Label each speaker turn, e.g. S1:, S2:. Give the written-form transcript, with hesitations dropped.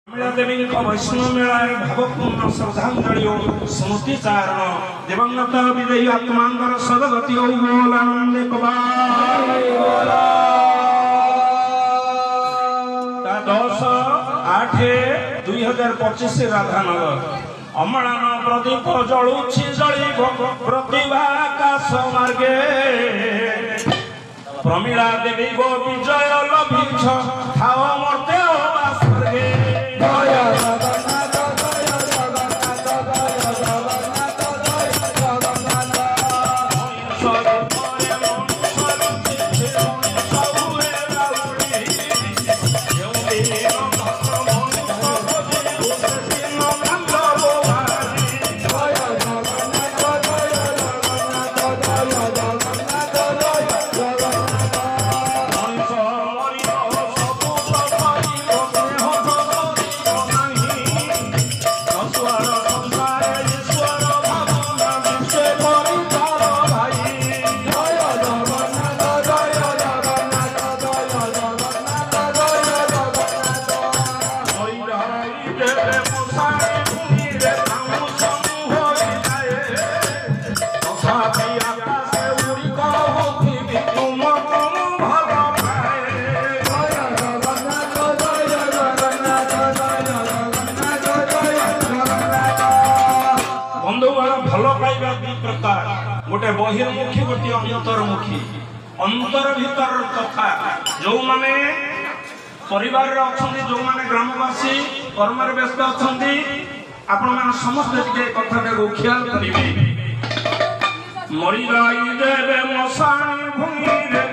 S1: देवी वैष्णव malar भावपूर्ण श्रद्धांजलि और स्मृति चारण दिवंगत विदेही आत्मांगर सदगति बोलानंद कबार 10/8/2025 राधानगर अमलान प्रदीप जलुछि जली प्रतिभा आकाश मार्गे प्रमीला देवी गो विजय लभिछ थाव मर्त्य स्वर्गे गोटे बहिर्मुखी गोटे अंतर्मुखी अंतर भीतर कथा जो माने परिवार अच्छा जो माने ग्रामवासी कर्म व्यस्त अच्छा आपण मैंने समस्त कथा ख्याल करेंगे मरी जाई देवे मशाणी भूमि रे